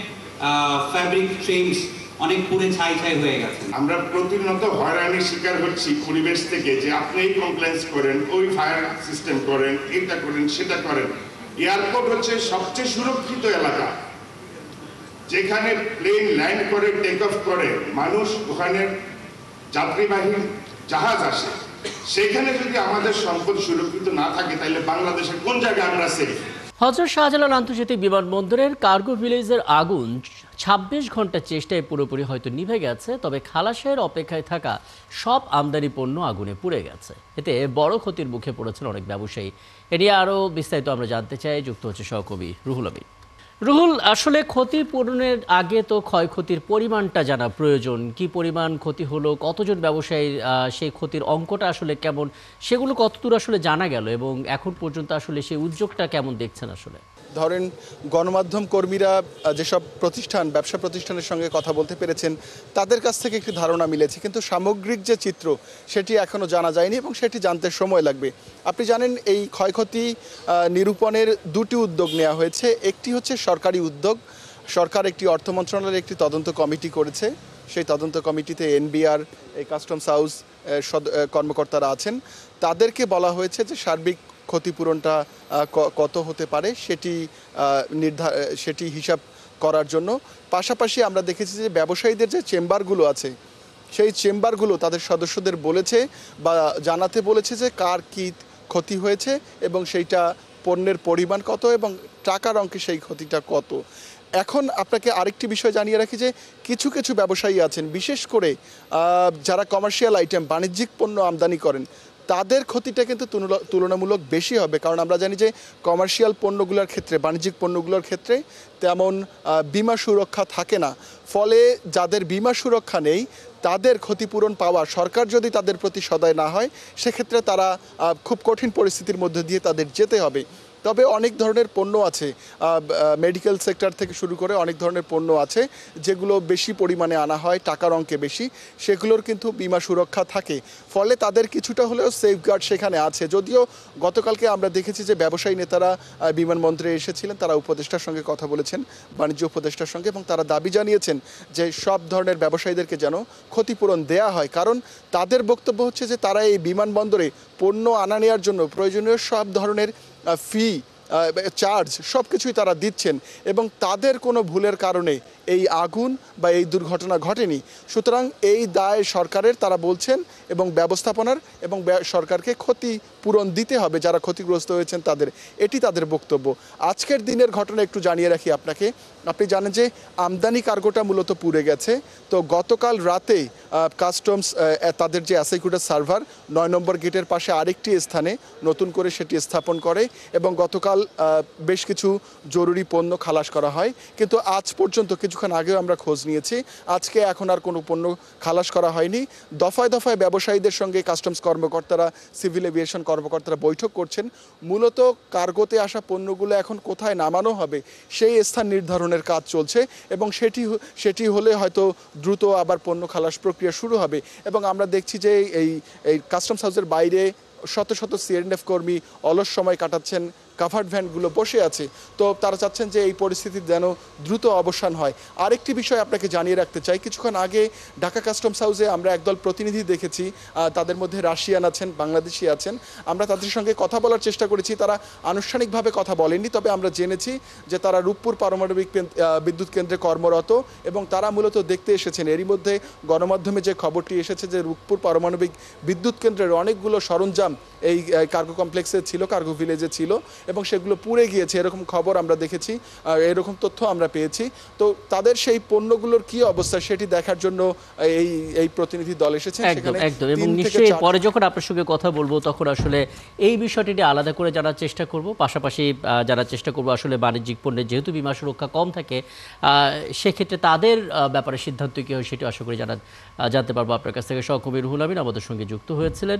ফ্যাব্রিক ট্রেন্স অনেক পুরে ছাই হয়ে গেছে। আমরা প্রতিনিয়ত হয়রানির শিকার হচ্ছি পরিবেশ থেকে, যে আপনি এই কমপ্লেন্স করেন, ওই ফায়ার সিস্টেম করেন, এটা করেন, সেটা করেন। এয়ারপোর্ট হচ্ছে সবচেয়ে সুরক্ষিত এলাকা, যেখানে প্লেন ল্যান্ড করে, টেক অফ করে, মানুষ ওখানে যাত্রীবাহী জাহাজ আসে। সেখানে যদি আমাদের সম্পদ সুরক্ষিত না থাকে তাহলে বাংলাদেশের কোন জায়গায় আমরা সেফ? হযরত শাহজালাল আন্তর্জাতিক বিমানবন্দরের কার্গো ভিলেজের আগুন 26 ঘন্টার চেষ্টায় পুরোপুরি হয়তো নিভে গেছে, তবে খালাসের অপেক্ষায় থাকা সব আমদানি পণ্য আগুনে পুড়ে গেছে। এতে বড় ক্ষতির মুখে পড়েছেন অনেক ব্যবসায়ী। এ নিয়ে আরও বিস্তারিত আমরা জানতে চাই, যুক্ত হচ্ছে সহকর্মী রুহুল আমিন। রুহুল, আসলে ক্ষতিপূরণের আগে তো ক্ষয়ক্ষতির পরিমাণটা জানা প্রয়োজন। কি পরিমাণ ক্ষতি হলো, কতজন ব্যবসায়ীর সেই ক্ষতির অঙ্কটা আসলে কেমন, সেগুলো কতদূর আসলে জানা গেল এবং এখন পর্যন্ত আসলে সেই উদ্যোগটা কেমন দেখছেন? আসলে ধরেন গণমাধ্যম কর্মীরা যেসব ব্যবসা প্রতিষ্ঠানের সঙ্গে কথা বলতে পেরেছেন তাদের কাছ থেকে একটি ধারণা মিলেছে, কিন্তু সামগ্রিক যে চিত্র সেটি এখনও জানা যায়নি এবং সেটি জানতে সময় লাগবে। আপনি জানেন এই ক্ষয়ক্ষতি নিরূপণের দুটি উদ্যোগ নেওয়া হয়েছে। একটি হচ্ছে সরকারি উদ্যোগ, সরকার একটি অর্থ মন্ত্রণালয়ের একটি তদন্ত কমিটি করেছে। সেই তদন্ত কমিটিতে NBR, এই কাস্টমস হাউস কর্মকর্তারা আছেন। তাদেরকে বলা হয়েছে যে সার্বিক ক্ষতিপূরণটা কত হতে পারে সেটি হিসাব করার জন্য। পাশাপাশি আমরা দেখেছি যে ব্যবসায়ীদের যে চেম্বারগুলো আছে সেই চেম্বারগুলো তাদের সদস্যদের বলেছে বা জানাতে বলেছে যে কার কী ক্ষতি হয়েছে এবং সেইটা পণ্যের পরিমাণ কত এবং টাকার অঙ্কে সেই ক্ষতিটা কত। এখন আপনাকে আরেকটি বিষয় জানিয়ে রাখি যে কিছু কিছু ব্যবসায়ী আছেন, বিশেষ করে যারা কমার্শিয়াল আইটেম বাণিজ্যিক পণ্য আমদানি করেন, তাদের ক্ষতিটা কিন্তু তুলনামূলক বেশি হবে। কারণ আমরা জানি যে কমার্শিয়াল পণ্যগুলোর ক্ষেত্রে, বাণিজ্যিক পণ্যগুলোর ক্ষেত্রে তেমন বীমা সুরক্ষা থাকে না। ফলে যাদের বীমা সুরক্ষা নেই তাদের ক্ষতিপূরণ পাওয়া, সরকার যদি তাদের প্রতি সদয় না হয়, সেক্ষেত্রে তারা খুব কঠিন পরিস্থিতির মধ্যে দিয়ে তাদের যেতে হবে। তবে অনেক ধরনের পণ্য আছে, মেডিকেল সেক্টর থেকে শুরু করে অনেক ধরনের পণ্য আছে যেগুলো বেশি পরিমাণে আনা হয়, টাকার অঙ্কে বেশি, সেগুলোর কিন্তু বীমা সুরক্ষা থাকে। ফলে তাদের কিছুটা হলেও সেফগার্ড সেখানে আছে। যদিও গতকালকে আমরা দেখেছি যে ব্যবসায়ী নেতারা বিমানবন্দরে এসেছিলেন, তারা উপদেষ্টার সঙ্গে কথা বলেছেন, বাণিজ্য উপদেষ্টার সঙ্গে, এবং তারা দাবি জানিয়েছেন যে সব ধরনের ব্যবসায়ীদেরকে যেন ক্ষতিপূরণ দেয়া হয়। কারণ তাদের বক্তব্য হচ্ছে যে তারা এই বিমানবন্দরে পণ্য আনা নেওয়ার জন্য প্রয়োজনীয় সব ধরনের ফি, চার্জ সব কিছুই তারা দিচ্ছেন, এবং তাদের কোনো ভুলের কারণে এই আগুন বা এই দুর্ঘটনা ঘটেনি। সুতরাং এই দায় সরকারের, তারা বলছেন, এবং ব্যবস্থাপনার, এবং সরকারকে ক্ষতিপূরণ দিতে হবে যারা ক্ষতিগ্রস্ত হয়েছেন তাদের, এটি তাদের বক্তব্য। আজকের দিনের ঘটনা একটু জানিয়ে রাখি আপনাকে। আপনি জানেন যে আমদানি কার্গোটা মূলত পুড়ে গেছে। তো গতকাল রাতে কাস্টমস তাদের যে অ্যাসিকিউটার সার্ভার 9 নম্বর গেটের পাশে আরেকটি স্থানে নতুন করে সেটি স্থাপন করে, এবং গতকাল বেশ কিছু জরুরি পণ্য খালাস করা হয়। কিন্তু আজ পর্যন্ত, কিছুক্ষণ আগেও আমরা খোঁজ নিয়েছি, আজকে এখন আর কোনো পণ্য খালাস করা হয়নি। দফায় দফায় ব্যবসায়ীদের সঙ্গে কাস্টমস কর্মকর্তারা, সিভিল এভিয়েশন কর্মকর্তারা বৈঠক করছেন। মূলত কার্গোতে আসা পণ্যগুলো এখন কোথায় নামানো হবে সেই স্থান নির্ধারণের কাজ চলছে, এবং সেটি হলে হয়তো দ্রুত আবার পণ্য খালাস প্রক্রিয়া শুরু হবে। এবং আমরা দেখছি যে এই কাস্টমস হাউসের বাইরে শত শত সিএনএফ কর্মী অলস সময় কাটাচ্ছেন, কাভার্ড ভ্যানগুলো বসে আছে। তো তারা চাচ্ছেন যে এই পরিস্থিতির যেন দ্রুত অবসান হয়। আরেকটি বিষয় আপনাকে জানিয়ে রাখতে চাই, কিছুক্ষণ আগে ঢাকা কাস্টমস হাউসে আমরা একদল প্রতিনিধি দেখেছি, তাদের মধ্যে রাশিয়ান আছেন, বাংলাদেশি আছেন। আমরা তাদের সঙ্গে কথা বলার চেষ্টা করেছি, তারা আনুষ্ঠানিকভাবে কথা বলেননি, তবে আমরা জেনেছি যে তারা রূপপুর পারমাণবিক বিদ্যুৎ কেন্দ্রে কর্মরত, এবং তারা মূলত দেখতে এসেছেন। এরই মধ্যে গণমাধ্যমে যে খবরটি এসেছে যে রূপপুর পারমাণবিক বিদ্যুৎ কেন্দ্রের অনেকগুলো সরঞ্জাম এই কার্গো কমপ্লেক্সে ছিল, কার্গো ভিলেজে ছিল, এবং সেগুলো পুড়ে গিয়েছে, এরকম খবর আমরা দেখেছি, এরকম তথ্য আমরা পেয়েছি। তো তাদের সেই পণ্যগুলোর কি অবস্থা সেটি দেখার জন্য এই প্রতিনিধি দল এসেছে সেখানে। একদম, এবং নিশ্চয়ই পরে যখন আপনার সঙ্গে কথা বলবো তখন আসলে এই বিষয়টি আলাদা করে জানার চেষ্টা করব, পাশাপাশি জানার চেষ্টা করব আসলে বাণিজ্যিক পণ্যের যেহেতু বীমা সুরক্ষা কম থাকে, সেক্ষেত্রে তাদের ব্যাপারে সিদ্ধান্ত কী হয় সেটি আশা করি জানতে পারবো আপনার কাছ থেকে। সহকর্মী রুহুল আমিন আমাদের সঙ্গে যুক্ত হয়েছিলেন।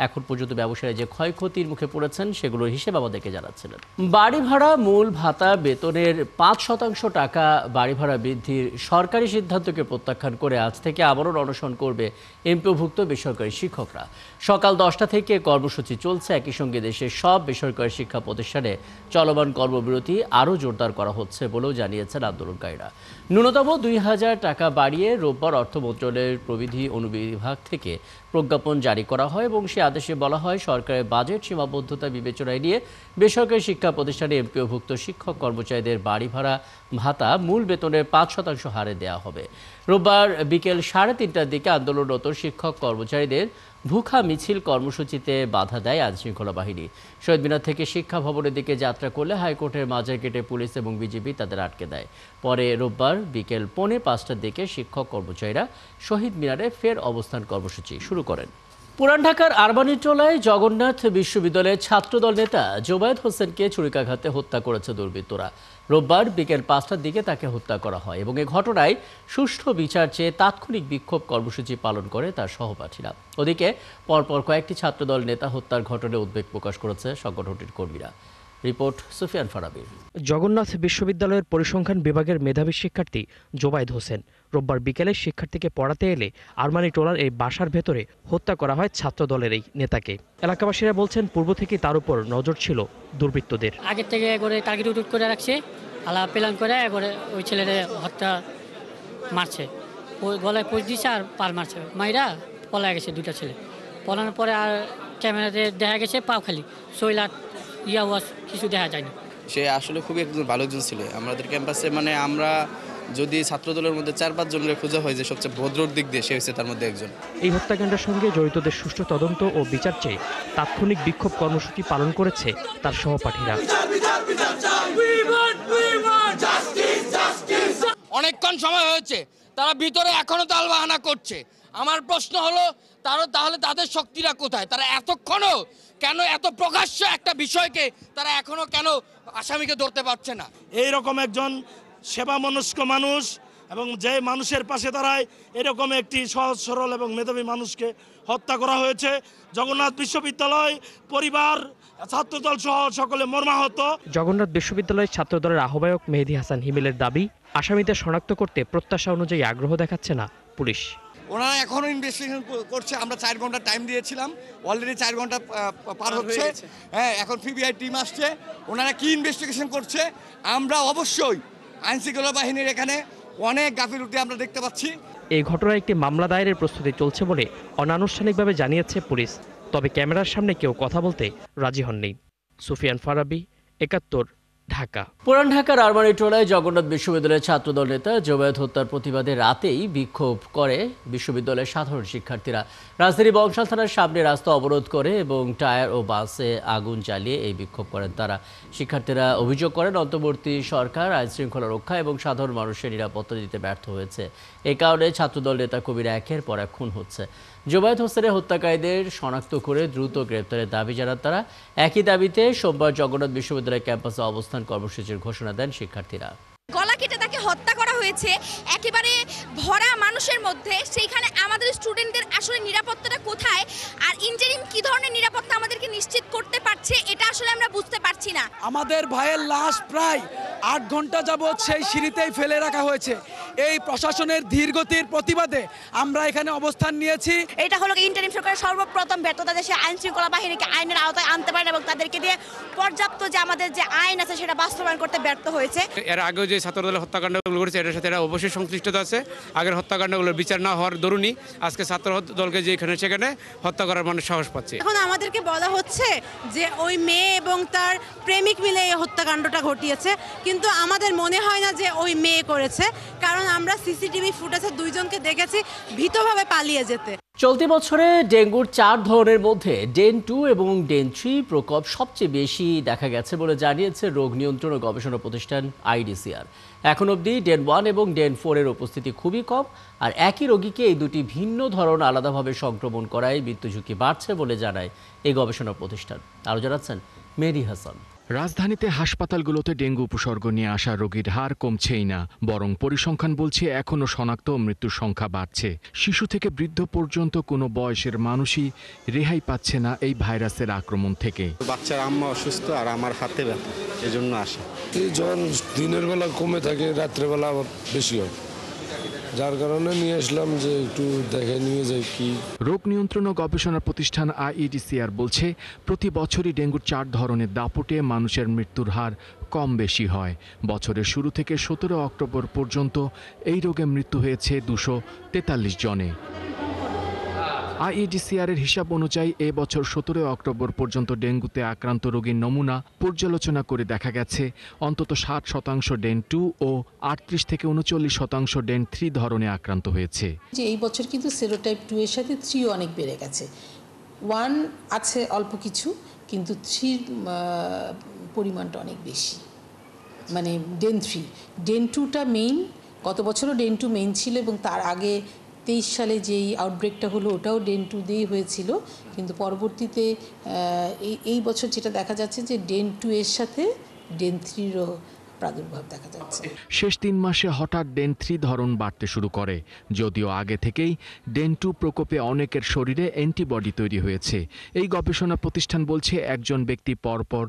এখন পর্যন্ত ব্যবসায়ী যে ক্ষয়ক্ষতির মুখে পড়েছেন সেগুলোর হিসেব আমাদেরকে জানাচ্ছিলেন। বাড়ি ভাড়া, মূল ভাতা, বেতনের 5% টাকা বাড়ি ভাড়া বৃদ্ধির সরকারি সিদ্ধান্তকে প্রত্যাখ্যান করে আজ থেকে আবারও অনশন করবে এমপিওভুক্ত বেসরকারি শিক্ষকরা। সকাল 10টা থেকে কর্মসূচি চলছে। একই সঙ্গে দেশের সব বেসরকারি শিক্ষা প্রতিষ্ঠানে চলমান কর্মবিরতি আরও জোরদার করা হচ্ছে বলেও জানিয়েছেন আন্দোলনকারীরা। ন্যূনতম 2000 টাকা বাড়িয়ে রোববার অর্থ মন্ত্রণালয়ের প্রবিধি অনুবিভাগ থেকে প্রজ্ঞাপন জারি করা হয়, এবং সে আদেশে বলা হয় সরকারের বাজেট সীমাবদ্ধতা বিবেচনায় নিয়ে বেসরকারি শিক্ষা প্রতিষ্ঠানে এমপিওভুক্ত শিক্ষক কর্মচারীদের বাড়ি ভাড়া ভাতা মূল বেতনের 5% হারে দেওয়া হবে। রোববার বিকেল 3:30টার দিকে আন্দোলনরত শিক্ষক কর্মচারীদের ভুখা মিছিল কর্মসূচিতে বাধা দেয় আইনশৃঙ্খলা বাহিনী। শহীদ মিনার থেকে শিক্ষা ভবনের দিকে যাত্রা করলে হাইকোর্টের মাজার গেটে পুলিশ এবং বিজিবি তাদের আটকে দেয়। পরে রোববার বিকেল 4:45টার দিকে শিক্ষক কর্মচারীরা শহীদ মিনারে ফের অবস্থান কর্মসূচি শুরু করেন। পুরান ঢাকার আরবানিটোলায় জগন্নাথ বিশ্ববিদ্যালয়ের ছাত্রদল নেতা জোবায়েদ হোসেনকে ছুরিকাঘাতে হত্যা করেছে দুর্বৃত্তরা। রোববার বিকেল 5টার দিকে তাকে হত্যা করা হয়, এবং এ ঘটনায় সুষ্ঠু বিচার চেয়ে তাৎক্ষণিক বিক্ষোভ কর্মসূচি পালন করে তার সহপাঠীরা। ওদিকে পরপর কয়েকটি ছাত্রদল নেতা হত্যার ঘটনায় উদ্বেগ প্রকাশ করেছে সংগঠনটির কর্মীরা। রিপোর্ট সুফিয়ান ফারাবির। জগন্নাথ বিশ্ববিদ্যালয়ের পরিসংখ্যান বিভাগের মেধাবী শিক্ষার্থী জোবায়েদ হোসেন রোববার বিকেলে শিক্ষার্থীকে পড়াতে এলে আরমানিটোলার এই বাসার ভেতরে হত্যা করা হয় ছাত্রদলের এই নেতাকে। এলাকাবাসীরা বলছেন পূর্ব থেকে তার উপর নজর ছিল দুর্বৃত্তদের। আগে থেকে করে টার্গেট উট করে রাখছে, আলাদা প্ল্যান করে করে ওই ছেলেদের হত্যা মারছে, ওই গলায় পোষ দিচ্ছে আর পার মারছে, মাইরা পলায় গেছে দুটা ছেলে। পলানোর পরে আর ক্যামেরাতে দেখা গেছে পাও খালি, শৈলাট ইয়াওয়াজ কিছু দেখা যায়নি। সে আসলে খুবই একজন ভালো একজন ছিল আমাদের ক্যাম্পাসে। মানে আমরা যদি ছাত্রদলের মধ্যে 4-5 জনের খোঁজা হয় যে সবচেয়ে ভদ্রর দিক দিয়ে সে হচ্ছে তার মধ্যে একজন। এই হত্যাকাণ্ডের সঙ্গে জড়িতদের সুষ্ঠু তদন্ত ও বিচার চেয়ে তাৎক্ষণিক বিক্ষোভ কর্মসূচি পালন করেছে তার সহপাঠীরা। অনেকক্ষণ সময় হয়েছে, তারা ভিতরে এখনো তালবাহানা করছে। আমার প্রশ্ন হলো তাহলে তাদের শক্তিটা কোথায়? তারা এতক্ষণও কেন এত প্রকাশ্য একটা বিষয়কে তারা এখনো কেন আসামিকে ধরতে পারছে না? এইরকম একজন সেবা মনস্ক মানুষ এবং যে মানুষের পাশে দাঁড়ায় এরকম একটি সহজ সরল এবং মেধাবী মানুষকে হত্যা করা হয়েছে। জগন্নাথ বিশ্ববিদ্যালয় পরিবার, ছাত্রদল সহ সকলে মর্মাহত। জগন্নাথ বিশ্ববিদ্যালয়ের ছাত্রদলের আহ্বায়ক মেহেদী হাসান হিমেলের দাবি, আসামিদের শনাক্ত করতে প্রত্যাশা অনুযায়ী আগ্রহ দেখাচ্ছে না পুলিশ। ওনারা এখনো ইনভেস্টিগেশন করছে। আমরা 4 ঘন্টা টাইম দিয়েছিলাম, অলরেডি 4 ঘন্টা পার হচ্ছে। হ্যাঁ, এখন পিবিআই টিম আসছে, ওনারা কি ইনভেস্টিগেশন করছে। আমরা অবশ্যই আইনশৃঙ্খলা বাহিনীর এখানে অনেক গাফিলতি আমরা দেখতে পাচ্ছি। এই ঘটনায় একটি মামলা দায়েরের প্রস্তুতি চলছে বলে অনানুষ্ঠানিকভাবে জানিয়েছে পুলিশ। তবে ক্যামেরার সামনে কেউ কথা বলতে রাজি হননি। সুফিয়ান ফারাবি, ৭১, ঢাকা। পুরান ঢাকার আরমানিটোলায় জগন্নাথ বিশ্ববিদ্যালয়ের ছাত্রদল নেতা জোবায়েদ হত্যার প্রতিবাদে রাতেই বিক্ষোভ করে বিশ্ববিদ্যালয়ের সাধারণ শিক্ষার্থীরা। রাজধানী বংশাল থানার সামনে রাস্তা অবরোধ করে এবং টায়ার ও বাসে আগুন জ্বালিয়ে এই বিক্ষোভ করেন তারা। শিক্ষার্থীরা অভিযোগ করেন অন্তর্বর্তী সরকার আইনশৃঙ্খলা রক্ষা এবং সাধারণ মানুষের নিরাপত্তা দিতে ব্যর্থ হয়েছে। এই কারণে ছাত্রদল নেতা কবিরা একের পর এক খুন হচ্ছে। জোবায়েদ হোসেনের হত্যাকারীদের শনাক্ত করে দ্রুত গ্রেপ্তারের দাবি জানান তারা। একই দাবিতে সোমবার জগন্নাথ বিশ্ববিদ্যালয় ক্যাম্পাসে অবস্থান কর্মসূচির ঘোষণা দেন শিক্ষার্থীরা। গলা কেটে তাকে হত্যা করা হয়েছে একেবারে ভরা মানুষের মধ্যে। সেইখানে আমাদের স্টুডেন্টদের আসলে নিরাপত্তাটা কোথায়, আর ইন্টারিম কি ধরনের নিরাপত্তা আমাদেরকে নিশ্চিত করতে পারছে, এটা আসলে আমরা বুঝতে পারছি না। আমাদের ভাইয়ের লাশ প্রায় 8 ঘন্টা যাবৎ সেই সিঁড়িতেই ফেলে রাখা হয়েছে। এই প্রশাসনের ধীরগতির প্রতিবাদে আমরা এখানে অবস্থান নিয়েছি। এটা হলো ইন্টারিম সরকারের সর্বপ্রথম ব্যর্থতা, দেশে আইন শৃঙ্খলা বাহিনীকে আইনের আওতায় আনতে পারে এবং তাদেরকে দিয়ে পর্যাপ্ত যে আমাদের যে আইন আছে সেটা বাস্তবায়ন করতে ব্যর্থ হয়েছে। এর আগেও যে ছাত্রদলের হত্যাকাণ্ডগুলো করেছে এটার সাথে এরা অবশ্যই সংশ্লিষ্টতা আছে। আগের হত্যাকাণ্ডগুলোর বিচার না হওয়ার দরুনই আজকে ছাত্র দলকে যেখানে সেখানে হত্যা করার মানুষ সাহস পাচ্ছে। এখন আমাদেরকে বলা হচ্ছে যে ওই মেয়ে এবং তার প্রেমিক মিলে এই হত্যাকাণ্ডটা ঘটিয়েছে, কিন্তু আমাদের মনে হয় না যে ওই মেয়ে করেছে, কারণ আমরা সিসিটিভি ফুটেজে 2 জনকে দেখেছি ভীতভাবে পালিয়ে যেতে। চলতি বছরে ডেঙ্গুর 4 ধরনের মধ্যে ডেন 2 এবং ডেন 3 প্রকোপ সবচেয়ে বেশি দেখা গেছে বলে জানিয়েছে রোগ নিয়ন্ত্রণ ও গবেষণা প্রতিষ্ঠান আইডিসিআর। এখন অবধি ডেন 1 এবং ডেন 4 এর উপস্থিতি খুবই কম, আর একই রোগীকে এই দুটি ভিন্ন ধরন আলাদাভাবে সংক্রমণ করায় মৃত্যু ঝুঁকি বাড়ছে বলে জানায় এই গবেষণা প্রতিষ্ঠান। আরও জানাচ্ছেন মেহেদী হাসান। রাজধানীতে হাসপাতালগুলোতে ডেঙ্গু উপসর্গ নিয়ে আসা রোগীর হার কমছেই না, বরং পরিসংখ্যান বলছে এখনও শনাক্ত মৃত্যুর সংখ্যা বাড়ছে। শিশু থেকে বৃদ্ধ পর্যন্ত কোনো বয়সের মানুষই রেহাই পাচ্ছে না এই ভাইরাসের আক্রমণ থেকে। বাচ্চার আম্মা অসুস্থ আর আমার হাতে ব্যথা, এজন্য আসে। যখন দিনের বেলা কমে থাকে রাত্রেবেলা আবার বেশি হয়, যার কারণে নিয়ে আসলাম যে একটু দেখে নিয়ে যাই কি। রোগ নিয়ন্ত্রণ ও গবেষণা প্রতিষ্ঠান আইইডিসিআর বলছে প্রতি বছরই ডেঙ্গুর 4 ধরনের দাপটে মানুষের মৃত্যুর হার কম বেশি হয়। বছরের শুরু থেকে 17 অক্টোবর পর্যন্ত এই রোগে মৃত্যু হয়েছে 243 জনে। আইইডিসিআর এর হিসাব অনুযায়ী এ বছর 17 অক্টোবর পর্যন্ত ডেঙ্গুতে আক্রান্ত রোগীর নমুনা পর্যালোচনা করে দেখা গেছে অন্তত 60% ডেন 2 ও 38 থেকে 39% ডেন 3 ধরনে আক্রান্ত হয়েছে। যে এই বছর কিন্তু সেরোটাইপ 2 এর সাথে 3 অনেক বেড়ে গেছে। 1 আছে অল্প কিছু, কিন্তু 3 পরিমাণটা অনেক বেশি, মানে ডেন 3। ডেন 2টা মেইন, গত বছরও ডেন 2 মেইন ছিল এবং তার আগে 23 সালে যেই আউটব্রেকটা হলো ওটাও ডেন 2 দিয়েই হয়েছিল, কিন্তু পরবর্তীতে এই বছর যেটা দেখা যাচ্ছে যে ডেন 2 এর সাথে ডেন 3রও প্রাদুর্ভাব দেখা যাচ্ছে। শেষ 3 মাসে হঠাৎ ডেন 3 ধরন বাড়তে শুরু করে, যদিও আগে থেকেই ডেন 2 প্রকোপে অনেকের শরীরে অ্যান্টিবডি তৈরি হয়েছে। এই গবেষণা প্রতিষ্ঠান বলছে একজন ব্যক্তি পরপর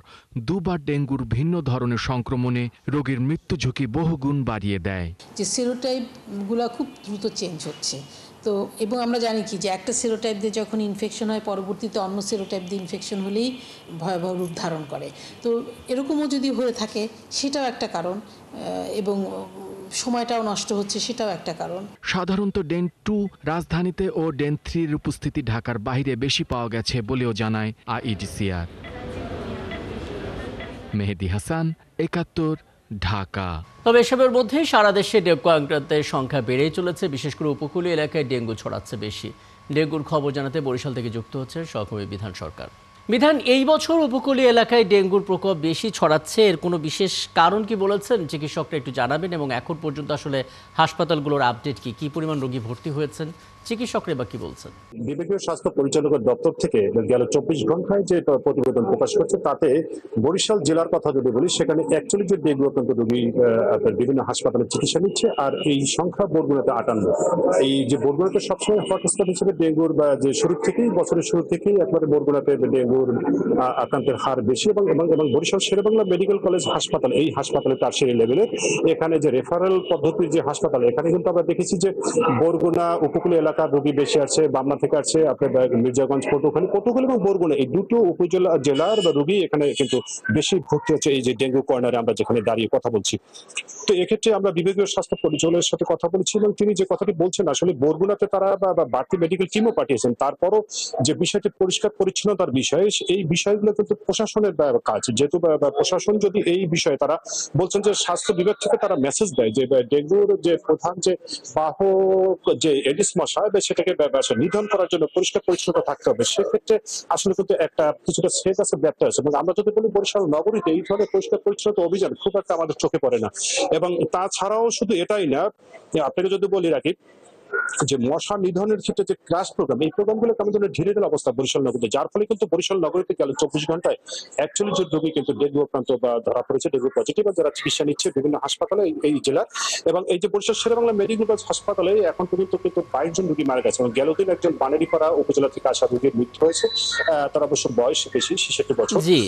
2 বার ডেঙ্গুর ভিন্ন ধরনের সংক্রমণে রোগীর মৃত্যু ঝুঁকি বহুগুণ বাড়িয়ে দেয়। যে সেরোটাইপগুলো খুব দ্রুত চেঞ্জ হচ্ছে, তো এবং আমরা জানি কি যে একটা সেরোটাইপ দিয়ে যখন ইনফেকশন হয় পরবর্তীতে অন্য সেরোটাইপ দিয়ে ইনফেকশন হলেই ভয়াবহ রূপ ধারণ করে। তো এরকমও যদি হয়ে থাকে সেটাও একটা কারণ, এবং সময়টাও নষ্ট হচ্ছে সেটাও একটা কারণ। সাধারণত ডেন 2 রাজধানীতে ও ডেন 3 এর উপস্থিতি ঢাকার বাইরে বেশি পাওয়া গেছে বলেও জানায় আইইডিসিআর। মেহেদী হাসান, ৭১, ঢাকা। তবে এসবের মধ্যে সারা দেশে ডেঙ্গু আক্রান্তের সংখ্যা বেড়েই চলেছে, বিশেষ করে উপকূলীয় এলাকায় ডেঙ্গু ছড়াচ্ছে বেশি। ডেঙ্গুর খবর জানাতে বরিশাল থেকে যুক্ত হচ্ছে সহকর্মী বিধান সরকার। বিধান, এই বছর উপকূলীয় এলাকায় ডেঙ্গুর প্রকোপ বেশি ছড়াচ্ছে, এর কোনো বিশেষ কারণ কি বলেছেন চিকিৎসকরা একটু জানাবেন, এবং এখন পর্যন্ত আসলে হাসপাতালগুলোর আপডেট কি পরিমাণ রোগী ভর্তি হয়েছেন, চিকিৎসকরা বা কি বলছেন? বিভাগীয় স্বাস্থ্য পরিচালকের দপ্তর থেকে গেল 24 ঘন্টায় যে প্রতিবেদন প্রকাশ করছে তাতে বরিশাল জেলার কথা যদি বলি সেখানে 41 জন ডেঙ্গু আক্রান্ত রোগী বিভিন্ন হাসপাতালে চিকিৎসা নিচ্ছে, আর এই সংখ্যা বরগুনাতে 58। এই যে বরগুনাতে সবসময় হটস্পট হিসেবে ডেঙ্গুর বা যে বছরের শুরু থেকেই একবারে বরগুনাতে ডেঙ্গুর আক্রান্তের হার বেশি, এবং বরিশাল শেরেবাংলা মেডিকেল কলেজ হাসপাতাল, এই হাসপাতালে টারশিয়ারি লেভেলের এখানে যে রেফারেল পদ্ধতির যে হাসপাতাল, এখানে কিন্তু আমরা দেখেছি যে বরগুনা উপকূলীয় এলাকার রোগী বেশি আছে, বামনা থেকে আছে আপনার মির্জাগঞ্জ, পটুয়াখালী এবং বরগুনা, এই দুটো উপজেলা জেলার রোগী এখানে কিন্তু বেশি ভর্তি হচ্ছে এই যে ডেঙ্গু কর্নারে আমরা যেখানে দাঁড়িয়ে কথা বলছি। তো এক্ষেত্রে আমরা বিভাগীয় স্বাস্থ্য পরিচালকের সাথে কথা বলেছি এবং তিনি যে কথাটি বলছেন আসলে বরগুনাতে তারা বাড়তি মেডিকেল টিমও পাঠিয়েছেন, তারপরও যে বিষয়টি পরিষ্কার পরিচ্ছন্নতার বিষয়, এই বিষয়গুলো কিন্তু প্রশাসনের কাজ, যেহেতু প্রশাসন যদি এই বিষয়ে তারা বলছেন যে স্বাস্থ্য বিভাগ থেকে তারা মেসেজ দেয় যে ডেঙ্গুর যে প্রধান যে বাহক যে এডিস মশা সেটাকে নিধন করার জন্য পরিষ্কার পরিচ্ছন্নতা থাকতে হবে, সেক্ষেত্রে আসলে কিন্তু একটা কিছুটা সেট আছে, ব্যাপারটা আছে। এবং আমরা যদি বলি বরিশাল নগরীতে এই ধরনের পরিষ্কার পরিচ্ছন্নতা অভিযান খুব একটা আমাদের চোখে পড়ে না। এবং তাছাড়াও শুধু এটাই না, আপনাকে যদি বলি রাখি যে মশা নিধনের ক্ষেত্রে যে ক্লাস প্রোগ্রাম, এই প্রোগ্রামগুলো কেমন ধরনের ঢিলে ঢালা অবস্থা বরিশাল নগরীতে, যার ফলে কিন্তু বরিশাল নগরীতে গেল 24 ঘন্টায় 41 জন রোগী কিন্তু ডেঙ্গু আক্রান্ত বা ধরা পড়েছে, ডেঙ্গু পজিটিভ, যারা চিকিৎসা নিচ্ছে বিভিন্ন হাসপাতালে এই জেলার। এবং এই যে বরিশাল শেরেবাংলা মেডিকেল কলেজ হাসপাতালে এখন পর্যন্ত কিন্তু 22 জন রোগী মারা গেছে, এবং গেল দিন একজন বানেরিপাড়া উপজেলা থেকে আসা রোগীর মৃত্যু হয়েছে, তার অবশ্য বয়স বেশি, 66 বছর। জি,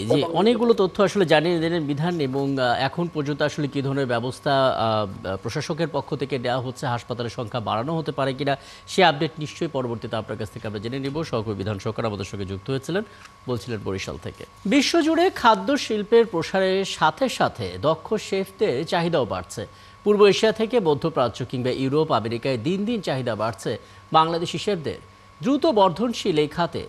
অনেকগুলো তথ্য আসলে জানিয়ে দিলেন বিধান, এবং এখন পর্যন্ত আসলে কি ধরনের ব্যবস্থা প্রশাসকের পক্ষ থেকে দেওয়া হচ্ছে, হাসপাতালের সংখ্যা বাড়ানো হতে পারে কিনা, সে আপডেট নিশ্চয়ই পরবর্তীতে আপনার কাছ থেকে আমরা জেনে নিব। সহকর্মী বিধান সরকার আমাদের সঙ্গে যুক্ত হয়েছিলেন, বলছিলেন বরিশাল থেকে। বিশ্বজুড়ে খাদ্য শিল্পের প্রসারের সাথে সাথে দক্ষ শেফদের চাহিদাও বাড়ছে। পূর্ব এশিয়া থেকে মধ্যপ্রাচ্য কিংবা ইউরোপ, আমেরিকায় দিন দিন চাহিদা বাড়ছে বাংলাদেশি শেফদের। দ্রুত বর্ধনশীল এই খাতে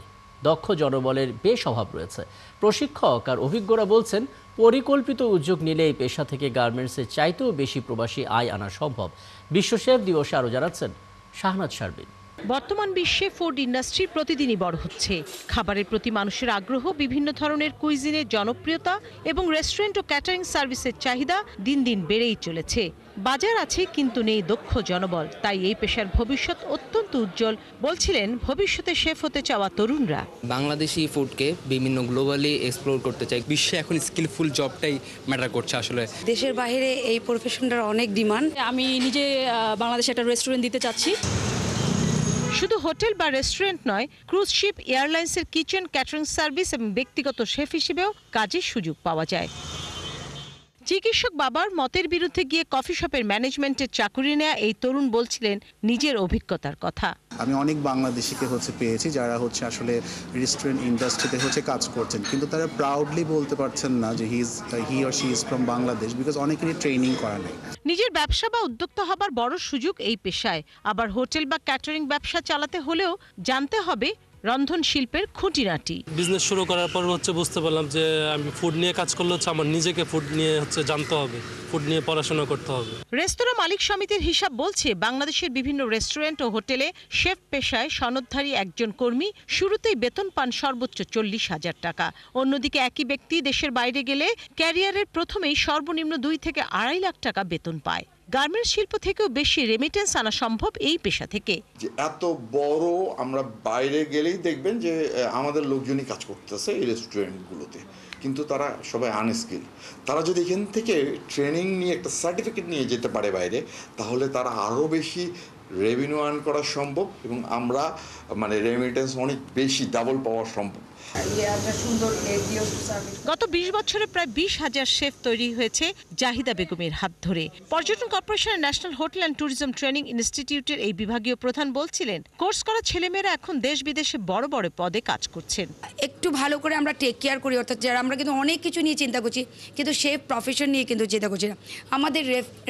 দক্ষ জনবলের বেশ অভাব রয়েছে। প্রশিক্ষক আর অভিজ্ঞরা বলছেন, পরিকল্পিত উদ্যোগ নিলে এই পেশা থেকে গার্মেন্টসের চাইতেও বেশি প্রবাসী আয় আনা সম্ভব। বিশ্ব শেফ দিবসে আরও জানাচ্ছেন শাহনাজ শারবিন। বর্তমান বিশ্বে ফুড ইন্ডাস্ট্রি প্রতিদিনই বড় হচ্ছে। খাবারের প্রতি মানুষের আগ্রহ, বিভিন্ন ধরনের কুইজিনের জনপ্রিয়তা এবং রেস্টুরেন্ট ও ক্যাটারিং সার্ভিসের চাহিদা দিন দিন বেড়েই চলেছে। বাজার আছে কিন্তু নেই দক্ষ জনবল, তাই এই পেশার ভবিষ্যৎ অত্যন্ত উজ্জ্বল বলছিলেন ভবিষ্যতে শেফ হতে চাওয়া তরুণরা। বাংলাদেশি ফুডকে বিভিন্ন গ্লোবালি এক্সপ্লোর করতে চাই। বিশ্বে এখন স্কিলফুল জবটাই ম্যাটার করছে আসলে। দেশের বাইরে এই প্রফেশনটার অনেক ডিমান্ড। আমি নিজে বাংলাদেশে একটা রেস্টুরেন্ট দিতে চাচ্ছি। শুধু হোটেল বা রেস্টুরেন্ট নয়, ক্রুজ শিপ, এয়ারলাইন্সের কিচেন, ক্যাটারিং সার্ভিস এবং ব্যক্তিগত শেফ হিসেবেও কাজের সুযোগ পাওয়া যায়। চিকিৎসক বাবার মতের বিরুদ্ধে গিয়ে কফি শপের ম্যানেজমেন্টের চাকুরি নেয়া এই তরুণ বলছিলেন নিজের অভিজ্ঞতার কথা। আমি অনেক বাংলাদেশিকে পেয়েছি যারা আসলে রেস্টুরেন্ট ইন্ডাস্ট্রিতে কাজ করছেন, কিন্তু তারা প্রাউডলি বলতে পারছেন না যে he or she is from Bangladesh, because অনেকেরই ট্রেনিং করা নেই। নিজের ব্যবসা বা উদ্যোক্তা হবার বড় সুযোগ এই পেশায়। আবার হোটেল বা ক্যাটারিং ব্যবসা চালাতে হলেও জানতে হবে রন্ধন শিল্পের খুঁটিনাটি। বিজনেস শুরু করার পর বুঝতে পারলাম যে আমি ফুড নিয়ে কাজ করলে আমার নিজেকে ফুড নিয়ে জানতে হবে, ফুড নিয়ে পড়াশোনা করতে হবে। রেস্তোরাঁ মালিক সমিতির হিসাব বলছে, বাংলাদেশের বিভিন্ন রেস্টুরেন্ট ও হোটেলে শেফ পেশায় সনদধারী একজন কর্মী শুরুতেই বেতন পান সর্বোচ্চ 40,000 টাকা। অন্যদিকে একই ব্যক্তি দেশের বাইরে গেলে ক্যারিয়ারের প্রথমেই সর্বনিম্ন 2 থেকে 2.5 লাখ টাকা বেতন পায়। গার্মেন্টস শিল্প থেকেও বেশি রেমিটেন্স আনা সম্ভব এই পেশা থেকে। যে এত বড়, আমরা বাইরে গেলেই দেখবেন যে আমাদের লোকজনই কাজ করতেছে এই রেস্টুরেন্টগুলোতে, কিন্তু তারা সবাই আনস্কিল। তারা যদি এখান থেকে ট্রেনিং নিয়ে একটা সার্টিফিকেট নিয়ে যেতে পারে বাইরে, তাহলে তারা আরও বেশি রেভিনিউ আর্ন করা সম্ভব, এবং আমরা রেমিটেন্স অনেক বেশি ডাবল পাওয়া সম্ভব। গত 20 বছরে প্রায় 20,000 শেফ তৈরি হয়েছে জাহিদা বেগমের হাত ধরে। পর্যটন কর্পোরেশনের national hotel and tourism training ইনস্টিটিউটের এই বিভাগীয় প্রধান বলছিলেন, কোর্স করা ছেলেমেয়েরা এখন দেশ বিদেশে বড় বড় পদে কাজ করছেন। একটু ভালো করে আমরা টেক কেয়ার করি, অর্থাৎ যারা আমরা কিন্তু অনেক কিছু নিয়ে চিন্তা করছি, কিন্তু শেফ প্রফেশন নিয়ে কিন্তু চিন্তা করছি না। আমাদের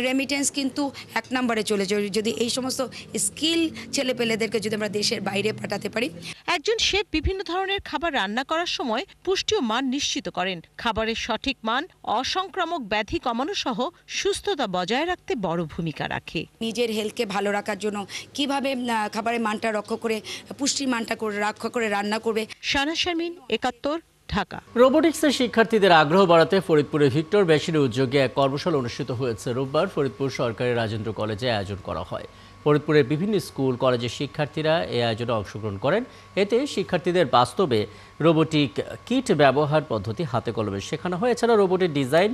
রেমিটেন্স কিন্তু 1 নম্বরে চলে যায় যদি এই সমস্ত স্কিল ছেলেপেলেদেরকে যদি আমরা দেশের বাইরে পাঠাতে পারি। একজন শেফ বিভিন্ন ধরনের খাবার রান্না করার সময় পুষ্টি ও মান নিশ্চিত করেন। খাবারের সঠিক মান, অসংক্রামক ব্যাধি কমানো সহ সুস্থতা বজায় রাখতে বড় ভূমিকা রাখে। নিজের হেলথকে ভালো রাখার জন্য কিভাবে খাবারের মানটা রক্ষা করে, পুষ্টির মানটা রক্ষা করে রান্না করবে। শাহনাজ শারমিন, 71, ঢাকা। রোবোটিক্সের শিক্ষার্থীদের আগ্রহ বাড়াতে ফরিদপুরে ভিক্টর বেসিনের উদ্যোগে এক কর্মশালা অনুষ্ঠিত হয়েছে। রোববার ফরিদপুর সরকারি রাজেন্দ্র কলেজে আয়োজন করা হয়। ফরিদপুরের বিভিন্ন স্কুল কলেজের শিক্ষার্থীরা এই আয়োজনে অংশগ্রহণ করেন। এতে শিক্ষার্থীদের বাস্তবে রোবোটিক কিট ব্যবহার পদ্ধতি হাতে কলমে শেখানো হয়। এছাড়া রোবটের ডিজাইন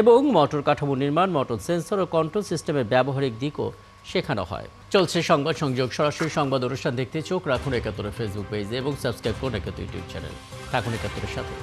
এবং মোটর কাঠামো নির্মাণ, মোটর সেন্সর ও কন্ট্রোল সিস্টেমের ব্যবহারিক দিকও শেখানো হয়। চলছে সংবাদ সংযোগ। সরাসরি সংবাদ অনুষ্ঠান দেখতে চোখ রাখুন ৭১ ফেসবুক পেজে এবং সাবস্ক্রাইব করুন ৭১ ইউটিউব চ্যানেল। থাকুন ৭১-এর সাথে।